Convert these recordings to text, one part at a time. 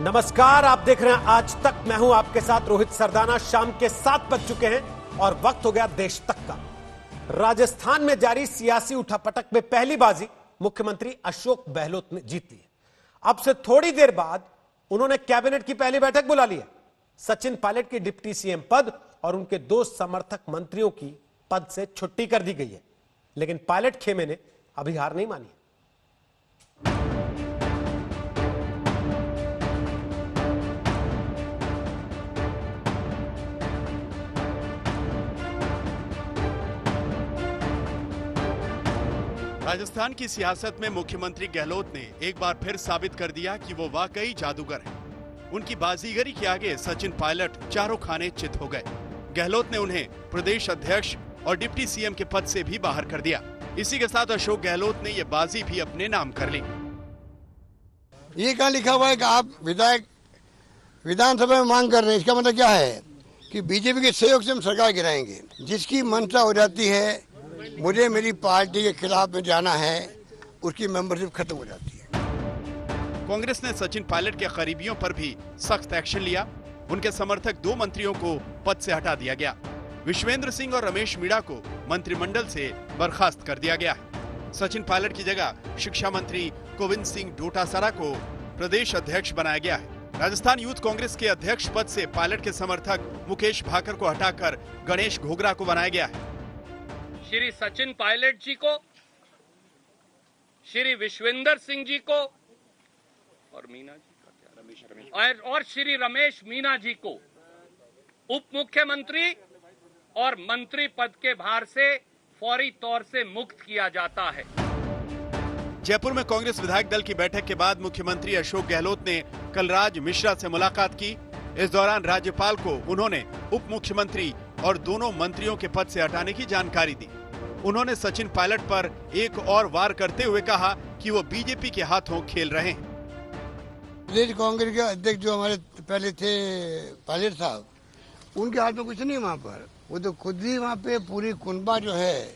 नमस्कार, आप देख रहे हैं आज तक। मैं हूं आपके साथ रोहित सरदाना। शाम के 7 बज चुके हैं और वक्त हो गया देश तक का। राजस्थान में जारी सियासी उठापटक में पहली बाजी मुख्यमंत्री अशोक गहलोत ने जीत ली है। अब से थोड़ी देर बाद उन्होंने कैबिनेट की पहली बैठक बुला ली है। सचिन पायलट की डिप्टी सीएम पद और उनके 2 समर्थक मंत्रियों की पद से छुट्टी कर दी गई है, लेकिन पायलट खेमे ने अभी हार नहीं मानी। राजस्थान की सियासत में मुख्यमंत्री गहलोत ने एक बार फिर साबित कर दिया कि वो वाकई जादूगर हैं। उनकी बाजीगरी के आगे सचिन पायलट चारों खाने चित हो गए। गहलोत ने उन्हें प्रदेश अध्यक्ष और डिप्टी सीएम के पद से भी बाहर कर दिया। इसी के साथ अशोक गहलोत ने ये बाजी भी अपने नाम कर ली। ये कहाँ लिखा हुआ है कि आप विधायक विधानसभा में मांग कर रहे हैं? इसका मतलब क्या है कि बीजेपी के सहयोग से हम सरकार गिराएंगे। जिसकी मंशा हो जाती है मुझे मेरी पार्टी के खिलाफ में जाना है, उसकी मेंबरशिप खत्म हो जाती है। कांग्रेस ने सचिन पायलट के करीबियों पर भी सख्त एक्शन लिया। उनके समर्थक 2 मंत्रियों को पद से हटा दिया गया। विश्वेंद्र सिंह और रमेश मीणा को मंत्रिमंडल से बर्खास्त कर दिया गया है। सचिन पायलट की जगह शिक्षा मंत्री गोविंद सिंह डोटासरा को प्रदेश अध्यक्ष बनाया गया है। राजस्थान यूथ कांग्रेस के अध्यक्ष पद से पायलट के समर्थक मुकेश भाकर को हटाकर गणेश घोगरा को बनाया गया है। श्री सचिन पायलट जी को, श्री विश्वेंद्र सिंह जी को और मीना जी का और श्री रमेश मीना जी को उप मुख्यमंत्री और मंत्री पद के भार से फौरी तौर से मुक्त किया जाता है। जयपुर में कांग्रेस विधायक दल की बैठक के बाद मुख्यमंत्री अशोक गहलोत ने कलराज मिश्रा से मुलाकात की। इस दौरान राज्यपाल को उन्होंने उप मुख्यमंत्री और दोनों मंत्रियों के पद से हटाने की जानकारी दी। उन्होंने सचिन पायलट पर एक और वार करते हुए कहा कि वो बीजेपी के हाथों खेल रहे हैं। प्रदेश कांग्रेस के अध्यक्ष जो हमारे पहले थे पायलट साहब, उनके हाथ में कुछ नहीं वहाँ पर। वो तो खुद ही वहाँ पे पूरी कुनबा जो है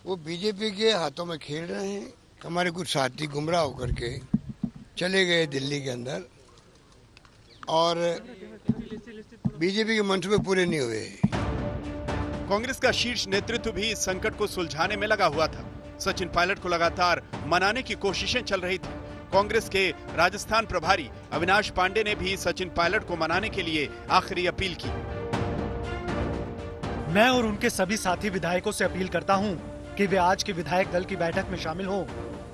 वो बीजेपी के हाथों में खेल रहे हैं। हमारे कुछ साथी गुमराह होकर के चले गए दिल्ली के अंदर और बीजेपी के मंसूबे पूरे नहीं हुए। कांग्रेस का शीर्ष नेतृत्व भी इस संकट को सुलझाने में लगा हुआ था। सचिन पायलट को लगातार मनाने की कोशिशें चल रही थी। कांग्रेस के राजस्थान प्रभारी अविनाश पांडे ने भी सचिन पायलट को मनाने के लिए आखिरी अपील की। मैं और उनके सभी साथी विधायकों से अपील करता हूं कि वे आज की विधायक दल की बैठक में शामिल हों।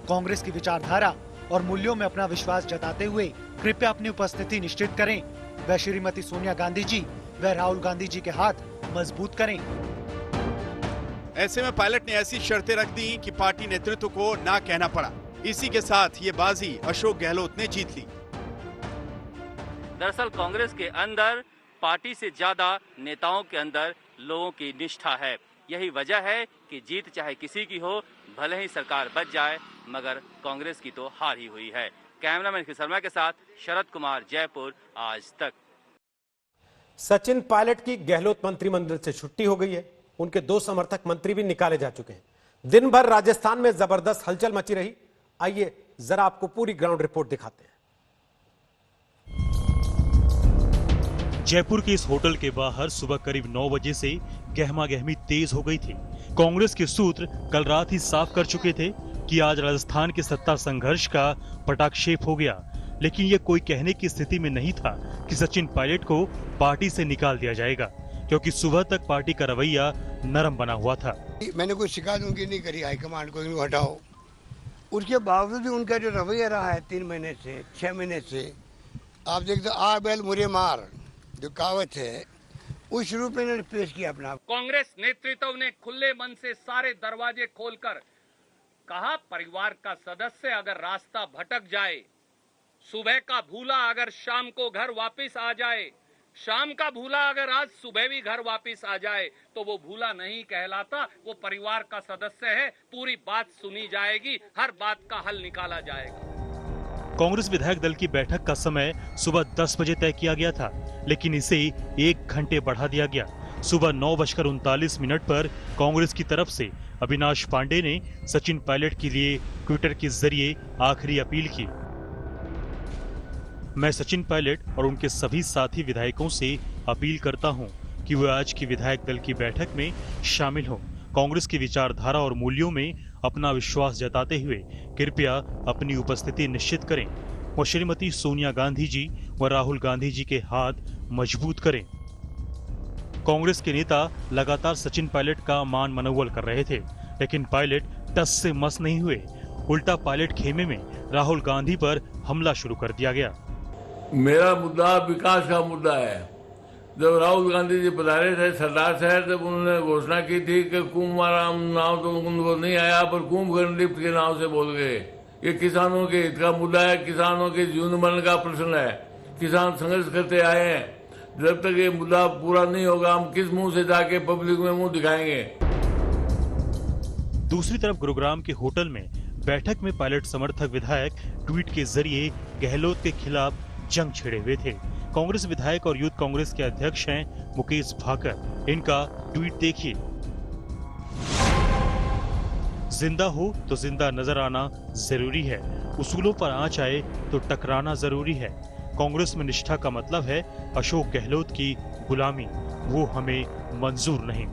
कांग्रेस की विचारधारा और मूल्यों में अपना विश्वास जताते हुए कृपया अपनी उपस्थिति निश्चित करें। व श्रीमती सोनिया गांधी जी व राहुल गांधी जी के हाथ मजबूत करें। ऐसे में पायलट ने ऐसी शर्तें रख दी कि पार्टी नेतृत्व को ना कहना पड़ा। इसी के साथ ये बाजी अशोक गहलोत ने जीत ली। दरअसल कांग्रेस के अंदर पार्टी से ज्यादा नेताओं के अंदर लोगों की निष्ठा है। यही वजह है कि जीत चाहे किसी की हो, भले ही सरकार बच जाए, मगर कांग्रेस की तो हार ही हुई है। कैमरामैन शर्मा के साथ शरद कुमार, जयपुर, आज तक। सचिन पायलट की गहलोत मंत्रिमंडल से छुट्टी हो गई है। उनके 2 समर्थक मंत्री भी निकाले जा चुके हैं। दिन भर राजस्थान में जबरदस्त हलचल मची रही। आइए जरा आपको पूरी ग्राउंड रिपोर्ट दिखाते हैं। जयपुर के इस होटल के बाहर सुबह करीब 9 बजे से गहमागहमी तेज हो गई थी। कांग्रेस के सूत्र कल रात ही साफ कर चुके थे कि आज राजस्थान के सत्ता संघर्ष का पटाक्षेप हो गया, लेकिन ये कोई कहने की स्थिति में नहीं था कि सचिन पायलट को पार्टी से निकाल दिया जाएगा, क्योंकि सुबह तक पार्टी का रवैया नरम बना हुआ था। मैंने कोई शिकायत उनकी नहीं करी हाईकमांड को इनको हटाओ। उसके बावजूद भी उनका जो रवैया रहा है 3 महीने से 6 महीने से, आप देखते आ बैल मुझे मार जो कहावत है, उस रूप में इन्होंने पेश किया अपना। कांग्रेस नेतृत्व ने खुले मन से सारे दरवाजे खोलकर कहा, परिवार का सदस्य अगर रास्ता भटक जाए, सुबह का भूला अगर शाम को घर वापस आ जाए, शाम का भूला अगर आज सुबह भी घर वापस आ जाए, तो वो भूला नहीं कहलाता, वो परिवार का सदस्य है। पूरी बात सुनी जाएगी, हर बात का हल निकाला जाएगा। कांग्रेस विधायक दल की बैठक का समय सुबह 10 बजे तय किया गया था, लेकिन इसे 1 घंटे बढ़ा दिया गया। सुबह 9:39 पर कांग्रेस की तरफ से अविनाश पांडे ने सचिन पायलट के लिए ट्विटर के जरिए आखिरी अपील की। मैं सचिन पायलट और उनके सभी साथी विधायकों से अपील करता हूं कि वे आज की विधायक दल की बैठक में शामिल हों। कांग्रेस की विचारधारा और मूल्यों में अपना विश्वास जताते हुए कृपया अपनी उपस्थिति निश्चित करें और श्रीमती सोनिया गांधी जी व राहुल गांधी जी के हाथ मजबूत करें। कांग्रेस के नेता लगातार सचिन पायलट का मान मनोवल कर रहे थे, लेकिन पायलट टस से मस नहीं हुए। उल्टा पायलट खेमे में राहुल गांधी पर हमला शुरू कर दिया गया। मेरा मुद्दा विकास का मुद्दा है। जब राहुल गांधी जी पधारे थे सरदार शहर, तब उन्होंने घोषणा की थी कि कुंभ नाव तो उनको नहीं आया, पर कुंभकर्ण लिफ्ट के नाव से बोल गए। ये किसानों के हित का मुद्दा है, किसानों के जीवन मरण का प्रश्न है। किसान संघर्ष करते आए हैं। जब तक ये मुद्दा पूरा नहीं होगा, हम किस मुंह से जाके पब्लिक में मुंह दिखाएंगे। दूसरी तरफ गुरुग्राम के होटल में बैठक में पायलट समर्थक विधायक ट्वीट के जरिए गहलोत के खिलाफ जंग छिड़े हुए थे। कांग्रेस विधायक और यूथ कांग्रेस के अध्यक्ष हैं मुकेश भाकर। इनका ट्वीट देखिए। जिंदा हो तो जिंदा नजर आना जरूरी है, उसूलों पर आंच आए तो टकराना जरूरी है। कांग्रेस में निष्ठा का मतलब है अशोक गहलोत की गुलामी, वो हमें मंजूर नहीं।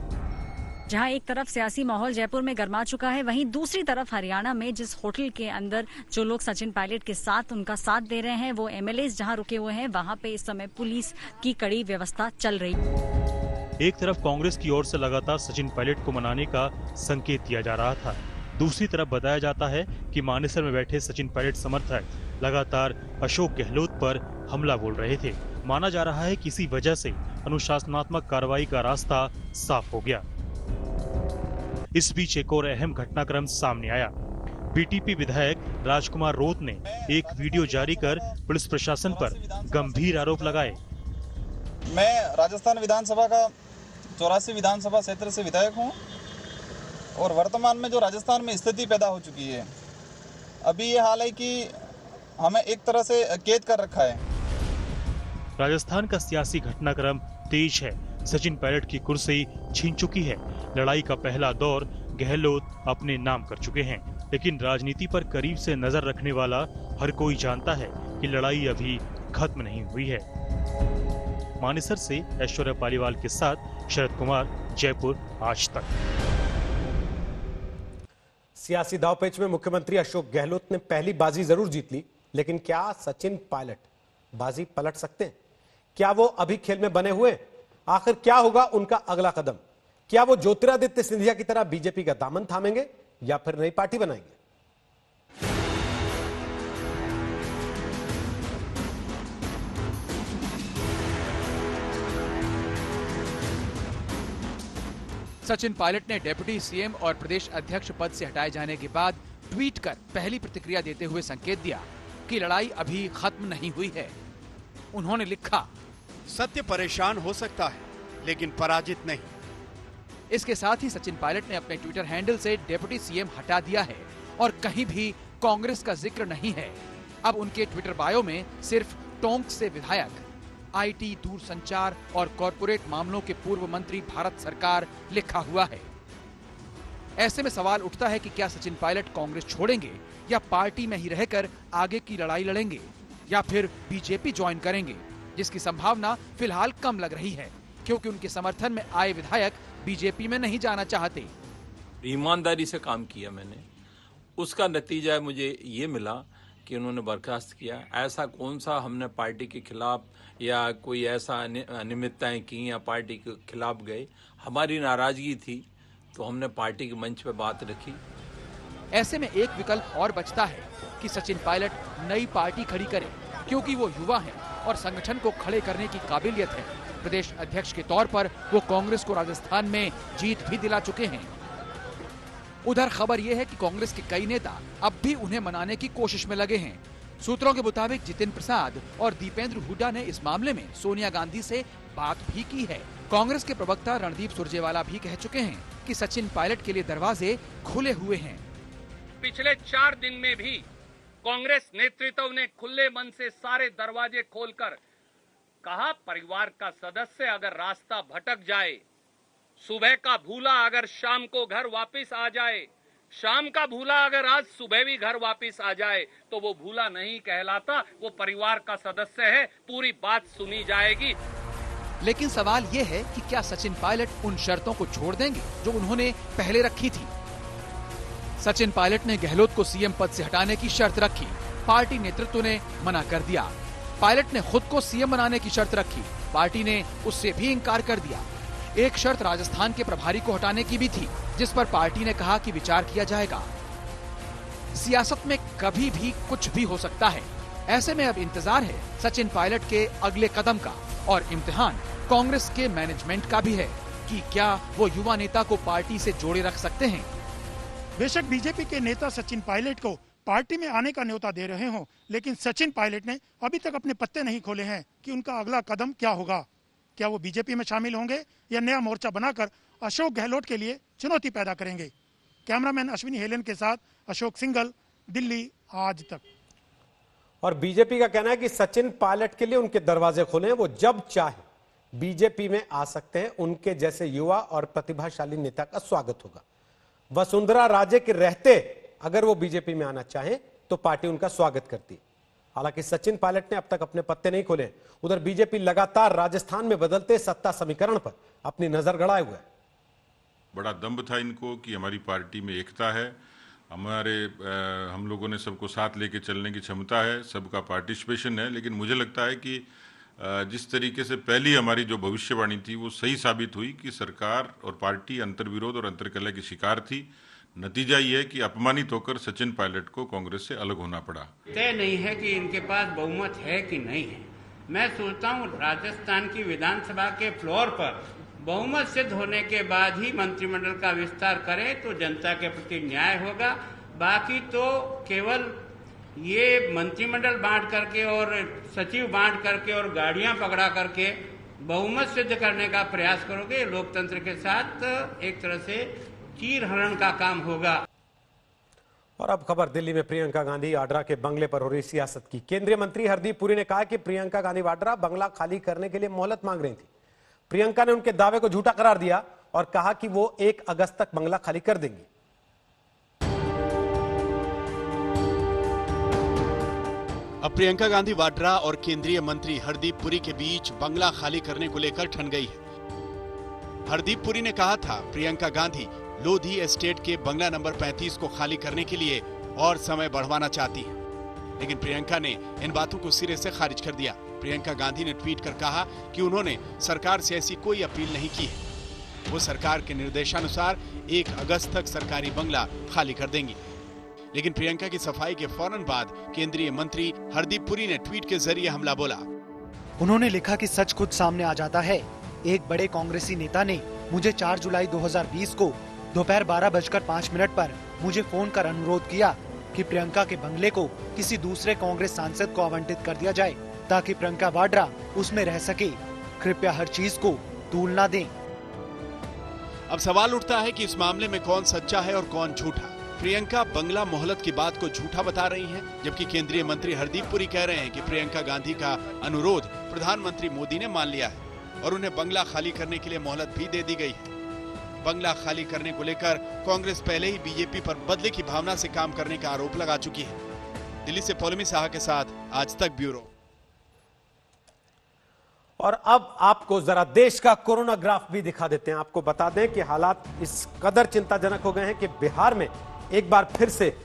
जहां एक तरफ सियासी माहौल जयपुर में गर्मा चुका है, वहीं दूसरी तरफ हरियाणा में जिस होटल के अंदर जो लोग सचिन पायलट के साथ उनका साथ दे रहे हैं, वो एमएलएस जहां रुके हुए हैं, वहां पे इस समय पुलिस की कड़ी व्यवस्था चल रही है। एक तरफ कांग्रेस की ओर से लगातार सचिन पायलट को मनाने का संकेत दिया जा रहा था, दूसरी तरफ बताया जाता है कि मानेसर में बैठे सचिन पायलट समर्थक लगातार अशोक गहलोत पर हमला बोल रहे थे। माना जा रहा है कि इसी वजह से अनुशासनात्मक कार्रवाई का रास्ता साफ हो गया। इस बीच एक और अहम घटनाक्रम सामने आया। बीटीपी विधायक राजकुमार रोत ने एक वीडियो जारी कर पुलिस प्रशासन पर गंभीर आरोप लगाए। मैं राजस्थान विधानसभा का 84 विधानसभा क्षेत्र से विधायक हूं और वर्तमान में जो राजस्थान में स्थिति पैदा हो चुकी है, अभी ये हाल है कि हमें एक तरह से कैद कर रखा है। राजस्थान का सियासी घटनाक्रम तेज है। सचिन पायलट की कुर्सी छीन चुकी है। लड़ाई का पहला दौर गहलोत अपने नाम कर चुके हैं, लेकिन राजनीति पर करीब से नजर रखने वाला हर कोई जानता है कि लड़ाई अभी खत्म नहीं हुई है। मानेसर से ऐश्वर्या पालीवाल के साथ शरद कुमार, जयपुर आज तक। सियासी दांवपेच में मुख्यमंत्री अशोक गहलोत ने पहली बाजी जरूर जीत ली, लेकिन क्या सचिन पायलट बाजी पलट सकते हैं? क्या वो अभी खेल में बने हुए? आखिर क्या होगा उनका अगला कदम? क्या वो ज्योतिरादित्य सिंधिया की तरह बीजेपी का दामन थामेंगे या फिर नई पार्टी बनाएंगे? सचिन पायलट ने डिप्टी सीएम और प्रदेश अध्यक्ष पद से हटाए जाने के बाद ट्वीट कर पहली प्रतिक्रिया देते हुए संकेत दिया कि लड़ाई अभी खत्म नहीं हुई है। उन्होंने लिखा, सत्य परेशान हो सकता है लेकिन पराजित नहीं। इसके साथ ही सचिन पायलट ने अपने ट्विटर हैंडल से डिप्टी सीएम हटा दिया है और कहीं भी कांग्रेस का जिक्र नहीं है। अब उनके ट्विटर बायो में सिर्फ टोंक से विधायक, आईटी, दूरसंचार और कॉरपोरेट मामलों के पूर्व मंत्री भारत सरकार लिखा हुआ है। ऐसे में सवाल उठता है कि क्या सचिन पायलट कांग्रेस छोड़ेंगे या पार्टी में ही रहकर आगे की लड़ाई लड़ेंगे या फिर बीजेपी ज्वाइन करेंगे, जिसकी संभावना फिलहाल कम लग रही है क्योंकि उनके समर्थन में आए विधायक बीजेपी में नहीं जाना चाहते। ईमानदारी से काम किया मैंने, उसका नतीजा मुझे ये मिला कि उन्होंने बर्खास्त किया। ऐसा कौन सा हमने पार्टी के खिलाफ या कोई ऐसा अनियमितताएं की या पार्टी के खिलाफ गए, हमारी नाराजगी थी तो हमने पार्टी के मंच पे बात रखी। ऐसे में एक विकल्प और बचता है कि सचिन पायलट नई पार्टी खड़ी करें क्योंकि वो युवा हैं और संगठन को खड़े करने की काबिलियत है। प्रदेश अध्यक्ष के तौर पर वो कांग्रेस को राजस्थान में जीत भी दिला चुके हैं। उधर खबर यह है कि कांग्रेस के कई नेता अब भी उन्हें मनाने की कोशिश में लगे हैं। सूत्रों के मुताबिक जितिन प्रसाद और दीपेंद्र हुड्डा ने इस मामले में सोनिया गांधी से बात भी की है। कांग्रेस के प्रवक्ता रणदीप सुरजेवाला भी कह चुके हैं कि सचिन पायलट के लिए दरवाजे खुले हुए हैं। पिछले 4 दिन में भी कांग्रेस नेतृत्व ने खुले मन से सारे दरवाजे खोलकर कहा, परिवार का सदस्य अगर रास्ता भटक जाए, सुबह का भूला अगर शाम को घर वापस आ जाए, शाम का भूला अगर आज सुबह भी घर वापस आ जाए तो वो भूला नहीं कहलाता, वो परिवार का सदस्य है, पूरी बात सुनी जाएगी। लेकिन सवाल ये है कि क्या सचिन पायलट उन शर्तों को छोड़ देंगे जो उन्होंने पहले रखी थी? सचिन पायलट ने गहलोत को सीएम पद से हटाने की शर्त रखी, पार्टी नेतृत्व ने मना कर दिया। पायलट ने खुद को सीएम बनाने की शर्त रखी, पार्टी ने उससे भी इंकार कर दिया। एक शर्त राजस्थान के प्रभारी को हटाने की भी थी, जिस पर पार्टी ने कहा कि विचार किया जाएगा। सियासत में कभी भी कुछ भी हो सकता है। ऐसे में अब इंतजार है सचिन पायलट के अगले कदम का, और इम्तिहान कांग्रेस के मैनेजमेंट का भी है कि क्या वो युवा नेता को पार्टी से जोड़े रख सकते हैं। बेशक बीजेपी के नेता सचिन पायलट को पार्टी में आने का न्योता दे रहे हों, लेकिन सचिन पायलट ने अभी तक अपने पत्ते नहीं खोले हैं कि उनका अगला कदम क्या होगा। क्या वो बीजेपी में शामिल होंगे या नया मोर्चा बनाकर अशोक गहलोत के लिए चुनौती पैदा करेंगे। कैमरामैन अश्विनी हेलेन के साथ अशोक सिंघल, दिल्ली आज तक। और बीजेपी का कहना है कि सचिन पायलट के लिए उनके दरवाजे खुले हैं, वो जब चाहे बीजेपी में आ सकते हैं। उनके जैसे युवा और प्रतिभाशाली नेता का स्वागत होगा। वसुंधरा राजे के रहते अगर वो बीजेपी में आना चाहें तो पार्टी उनका स्वागत करती। हालांकि सचिन पायलट ने अब तक अपने पत्ते नहीं खोले। उधर बीजेपी लगातार राजस्थान में बदलते सत्ता समीकरण पर अपनी नजर गड़ाए हुए है। बड़ा दम्भ था इनको कि हमारी पार्टी में एकता है, हम लोगों ने सबको साथ लेके चलने की क्षमता है, सबका पार्टिसिपेशन है। लेकिन मुझे लगता है कि जिस तरीके से पहली हमारी जो भविष्यवाणी थी वो सही साबित हुई कि सरकार और पार्टी अंतर्विरोध और अंतर्कलह की शिकार थी। नतीजा ये है कि अपमानित होकर सचिन पायलट को कांग्रेस से अलग होना पड़ा। तय नहीं है कि इनके पास बहुमत है कि नहीं है। मैं सोचता हूँ राजस्थान की विधानसभा के फ्लोर पर बहुमत सिद्ध होने के बाद ही मंत्रिमंडल का विस्तार करें तो जनता के प्रति न्याय होगा। बाकी तो केवल ये मंत्रिमंडल बांट करके और सचिव बांट करके और गाड़ियां पकड़ा करके बहुमत सिद्ध करने का प्रयास करोगे, लोकतंत्र के साथ एक तरह से चीरहरण का काम होगा। और अब खबर दिल्ली में प्रियंका गांधी वाड्रा के बंगले पर हो रही सियासत की। केंद्रीय मंत्री हरदीप पुरी ने कहा कि प्रियंका गांधी वाड्रा बंगला खाली करने के लिए मोहलत मांग रही थी। प्रियंका ने उनके दावे को झूठा करार दिया और कहा कि वो 1 अगस्त तक बंगला खाली कर देंगी। अब प्रियंका गांधी वाड्रा और केंद्रीय मंत्री हरदीप पुरी के बीच बंगला खाली करने को लेकर ठन गई है। हरदीप पुरी ने कहा था प्रियंका गांधी लोधी एस्टेट के बंगला नंबर 35 को खाली करने के लिए और समय बढ़वाना चाहती है, लेकिन प्रियंका ने इन बातों को सिरे से खारिज कर दिया। प्रियंका गांधी ने ट्वीट कर कहा कि उन्होंने सरकार से ऐसी कोई अपील नहीं की है। वो सरकार के निर्देशानुसार 1 अगस्त तक सरकारी बंगला खाली कर देंगी। लेकिन प्रियंका की सफाई के फौरन बाद केंद्रीय मंत्री हरदीप पुरी ने ट्वीट के जरिए हमला बोला। उन्होंने लिखा कि सच खुद सामने आ जाता है। एक बड़े कांग्रेसी नेता ने मुझे 4 जुलाई 2020 को दोपहर 12:05 पर मुझे फोन कर अनुरोध किया कि प्रियंका के बंगले को किसी दूसरे कांग्रेस सांसद को आवंटित कर दिया जाए ताकि प्रियंका वाड्रा उसमें रह सके। कृपया हर चीज को तूल ना दें। अब सवाल उठता है कि इस मामले में कौन सच्चा है और कौन झूठा। प्रियंका बंगला मोहलत की बात को झूठा बता रही हैं, जबकि केंद्रीय मंत्री हरदीप पुरी कह रहे हैं कि प्रियंका गांधी का अनुरोध प्रधानमंत्री मोदी ने मान लिया है और उन्हें बंगला खाली करने के लिए मोहलत भी दे दी गई है। बंगला खाली करने को लेकर कांग्रेस पहले ही बीजेपी पर बदले की भावना से काम करने का आरोप लगा चुकी है। दिल्ली से पौलमी साहा के साथ आज तक ब्यूरो। और अब आपको जरा देश का कोरोना ग्राफ भी दिखा देते हैं। आपको बता दें कि हालात इस कदर चिंताजनक हो गए हैं कि बिहार में एक बार फिर से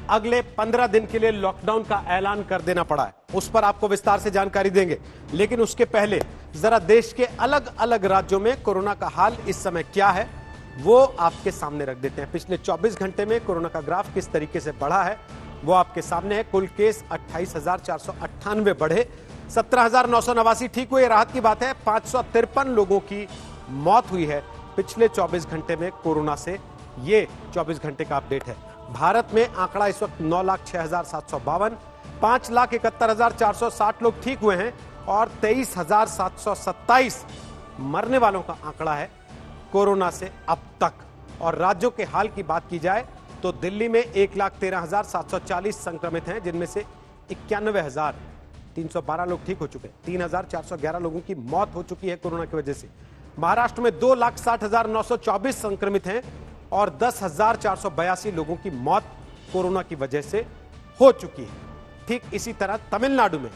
अगले 15 दिन के लिए लॉकडाउन का ऐलान कर देना पड़ा है। उस पर आपको विस्तार से जानकारी देंगे, लेकिन उसके पहले जरा देश के अलग अलग राज्यों में कोरोना का हाल इस समय क्या है वो आपके सामने रख देते हैं। पिछले 24 घंटे में कोरोना का ग्राफ किस तरीके से बढ़ा है वो आपके सामने है। कुल केस 28,498 बढ़े, 17,989 ठीक हुए। राहत की बात है 553 लोगों की मौत हुई है पिछले 24 घंटे में कोरोना से। ये 24 घंटे का अपडेट है। भारत में आंकड़ा इस वक्त 9,06,752, 5,71,460 लोग ठीक हुए हैं और 23,727 मरने वालों का आंकड़ा है कोरोना से अब तक। और राज्यों के हाल की बात की जाए तो दिल्ली में 1,13,740 संक्रमित हैं, जिनमें से 91,312 लोग ठीक हो चुके हैं। 3,411 लोगों की मौत हो चुकी है कोरोना की वजह से। महाराष्ट्र में 2,60,924 संक्रमित हैं और 10,482 लोगों की मौत कोरोना की वजह से हो चुकी है। ठीक इसी तरह तमिलनाडु में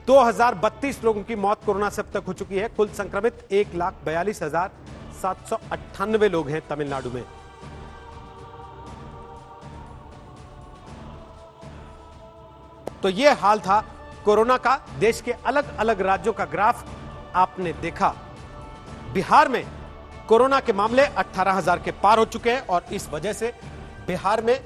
2032 लोगों की मौत कोरोना से अब तक हो चुकी है। कुल संक्रमित 1,42,798 लोग हैं तमिलनाडु में। तो यह हाल था कोरोना का। देश के अलग अलग राज्यों का ग्राफ आपने देखा। बिहार में कोरोना के मामले 18,000 के पार हो चुके हैं और इस वजह से बिहार में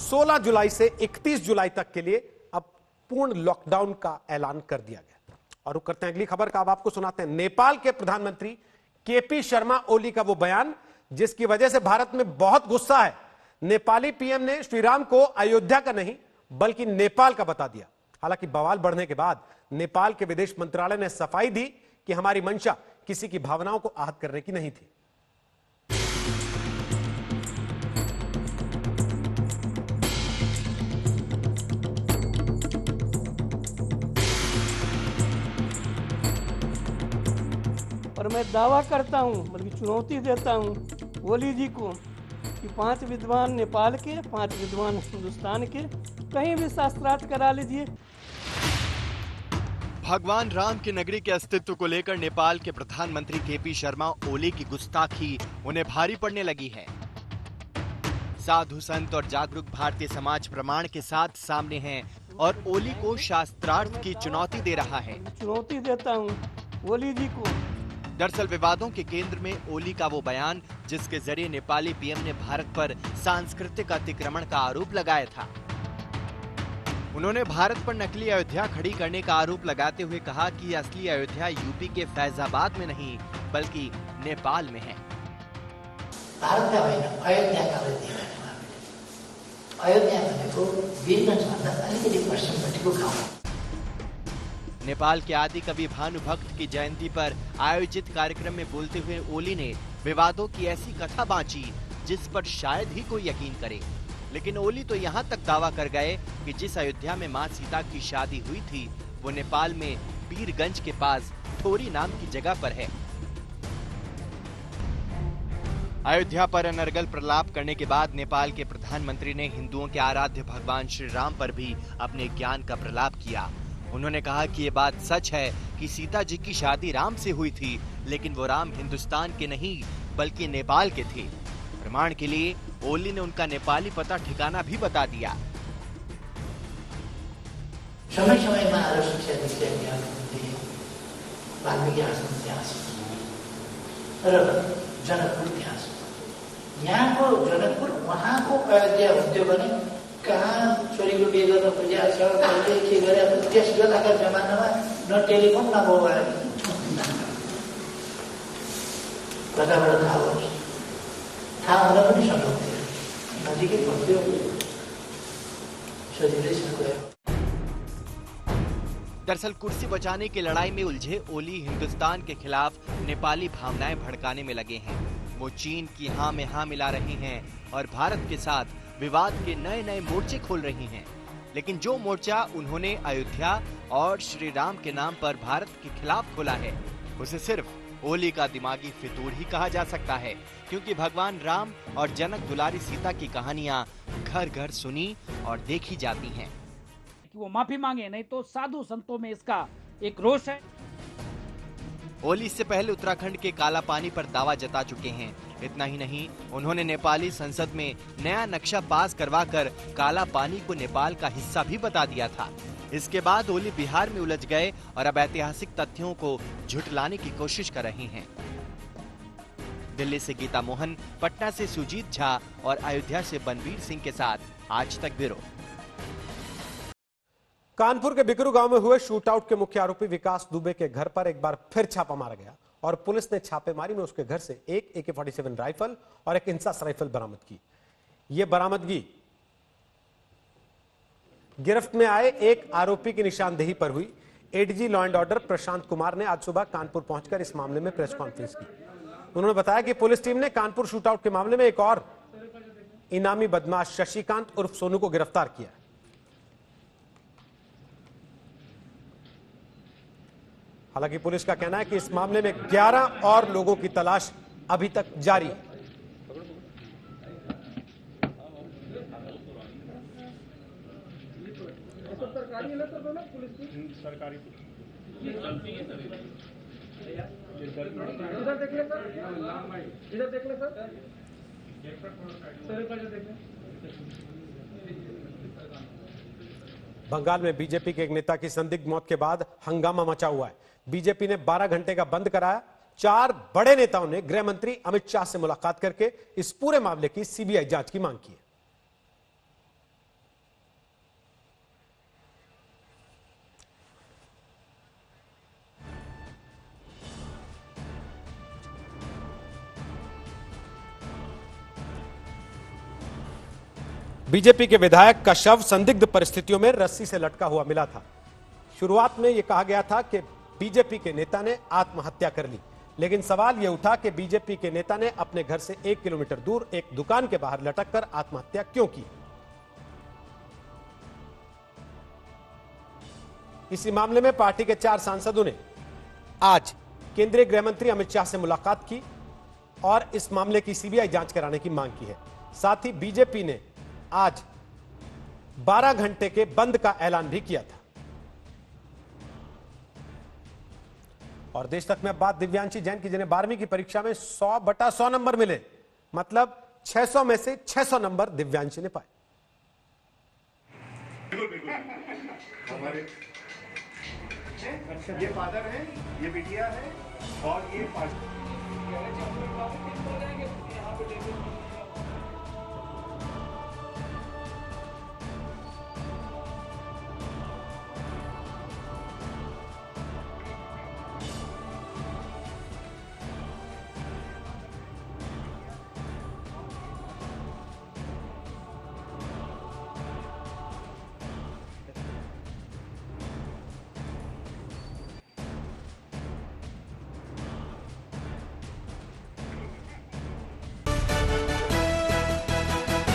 16 जुलाई से 31 जुलाई तक के लिए अब पूर्ण लॉकडाउन का ऐलान कर दिया गया। और रुक करते हैं अगली खबर का। अब आपको सुनाते हैं नेपाल के प्रधानमंत्री केपी शर्मा ओली का वो बयान जिसकी वजह से भारत में बहुत गुस्सा है। नेपाली पीएम ने श्रीराम को अयोध्या का नहीं बल्कि नेपाल का बता दिया। हालांकि बवाल बढ़ने के बाद नेपाल के विदेश मंत्रालय ने सफाई दी कि हमारी मंशा किसी की भावनाओं को आहत करने की नहीं थी। और मैं दावा करता हूं, बल्कि चुनौती देता हूं ओली जी को कि 5 विद्वान नेपाल के, 5 विद्वान हिंदुस्तान के, कहीं भी शास्त्रार्थ करा लीजिए। भगवान राम की नगरी के अस्तित्व को लेकर नेपाल के प्रधानमंत्री केपी शर्मा ओली की गुस्ताखी उन्हें भारी पड़ने लगी है। साधु संत और जागरूक भारतीय समाज प्रमाण के साथ सामने हैं और ओली को शास्त्रार्थ की चुनौती दे रहा है। चुनौती देता हूं ओली जी को। दरअसल विवादों के केंद्र में ओली का वो बयान जिसके जरिए नेपाली पीएम ने भारत पर सांस्कृतिक अतिक्रमण का आरोप लगाया था। उन्होंने भारत पर नकली अयोध्या खड़ी करने का आरोप लगाते हुए कहा कि असली अयोध्या यूपी के फैजाबाद में नहीं बल्कि नेपाल में है। नेपाल के आदि कवि भानुभक्त की जयंती पर आयोजित कार्यक्रम में बोलते हुए ओली ने विवादों की ऐसी कथा बांची जिस पर शायद ही कोई यकीन करे। लेकिन ओली तो यहाँ तक दावा कर गए कि जिस अयोध्या में मां सीता की शादी हुई थी वो नेपाल में पीरगंज के पास थोरी नाम की जगह पर है। अयोध्या पर अनर्गल प्रलाप करने के बाद नेपाल के प्रधानमंत्री ने हिंदुओं के आराध्य भगवान श्री राम पर भी अपने ज्ञान का प्रलाप किया। उन्होंने कहा कि ये बात सच है कि सीता जी की शादी राम से हुई थी, लेकिन वो राम हिंदुस्तान के नहीं बल्कि नेपाल के थे। प्रमाण के लिए ओली ने उनका नेपाली पता ठिकाना भी बता दिया। समय समय में वाल्मीकि आश्रम इतिहास र जनकपुर इतिहास, यहाँको जनकपुर उहाँको अयोध्या हुन्थ्यो भने कहाँ छोरीको बिहे गर्न खोजेको छ, कहिले के गरेको, त्यस बेलाका जमानामा न टेलिफोन न मोबाइल, कताबाट थाहा होस्, थाहा हुन पनि सक्थ्यो, नजिकै पर्थ्यो, सजिलै छ गयो। दरअसल कुर्सी बचाने की लड़ाई में उलझे ओली हिंदुस्तान के खिलाफ नेपाली भावनाएं भड़काने में लगे हैं। वो चीन की हाँ में हाँ मिला रहे हैं और भारत के साथ विवाद के नए नए मोर्चे खोल रही हैं। लेकिन जो मोर्चा उन्होंने अयोध्या और श्री राम के नाम पर भारत के खिलाफ खोला है उसे सिर्फ ओली का दिमागी फितूर ही कहा जा सकता है, क्योंकि भगवान राम और जनक दुलारी सीता की कहानियां घर घर सुनी और देखी जाती हैं। कि वो माफी मांगे, नहीं तो साधु संतों में इसका एक रोष है। ओली इससे पहले उत्तराखंड के काला पानी पर दावा जता चुके हैं। इतना ही नहीं, उन्होंने नेपाली संसद में नया नक्शा पास करवाकर काला पानी को नेपाल का हिस्सा भी बता दिया था। इसके बाद ओली बिहार में उलझ गए और अब ऐतिहासिक तथ्यों को झुठलाने की कोशिश कर रहे हैं। दिल्ली से गीता मोहन, पटना से सुजीत झा और अयोध्या से बनवीर सिंह के साथ आज तक ब्यूरो। कानपुर के बिकरू गांव में हुए शूटआउट के मुख्य आरोपी विकास दुबे के घर पर एक बार फिर छापा मारा गया और पुलिस ने छापेमारी में उसके घर से एक AK-47 राइफल और एक इंसास राइफल बरामद की। यह बरामदगी गिरफ्त में आए एक आरोपी की निशानदेही पर हुई। ADG law and order Prashant Kumar ने आज सुबह कानपुर पहुंचकर इस मामले में प्रेस कॉन्फ्रेंस की। उन्होंने बताया कि पुलिस टीम ने कानपुर शूटआउट के मामले में एक और इनामी बदमाश शशिकांत उर्फ सोनू को गिरफ्तार किया। हालांकि पुलिस का कहना है कि इस मामले में 11 और लोगों की तलाश अभी तक जारी है। सरकारी इधर देख ले सर, इधर देख ले सर, बंगाल में बीजेपी के एक नेता की संदिग्ध मौत के बाद हंगामा मचा हुआ है। बीजेपी ने 12 घंटे का बंद कराया। 4 बड़े नेताओं ने गृह मंत्री अमित शाह से मुलाकात करके इस पूरे मामले की सीबीआई जांच की मांग की है। बीजेपी के विधायक का शव संदिग्ध परिस्थितियों में रस्सी से लटका हुआ मिला था। शुरुआत में यह कहा गया था कि बीजेपी के नेता ने आत्महत्या कर ली, लेकिन सवाल यह उठा कि बीजेपी के नेता ने अपने घर से 1 किलोमीटर दूर एक दुकान के बाहर लटककर आत्महत्या क्यों की। इसी मामले में पार्टी के 4 सांसदों ने आज केंद्रीय गृह मंत्री अमित शाह से मुलाकात की और इस मामले की सीबीआई जांच कराने की मांग की है। साथ ही बीजेपी ने आज 12 घंटे के बंद का ऐलान भी किया था। और देश तक में अब बात दिव्यांशी जैन की, जिन्हें 12वीं की परीक्षा में 100/100 नंबर मिले, मतलब 600 में से 600 नंबर दिव्यांशी ने पाए। अच्छा, ये फादर है, ये बिटिया है और ये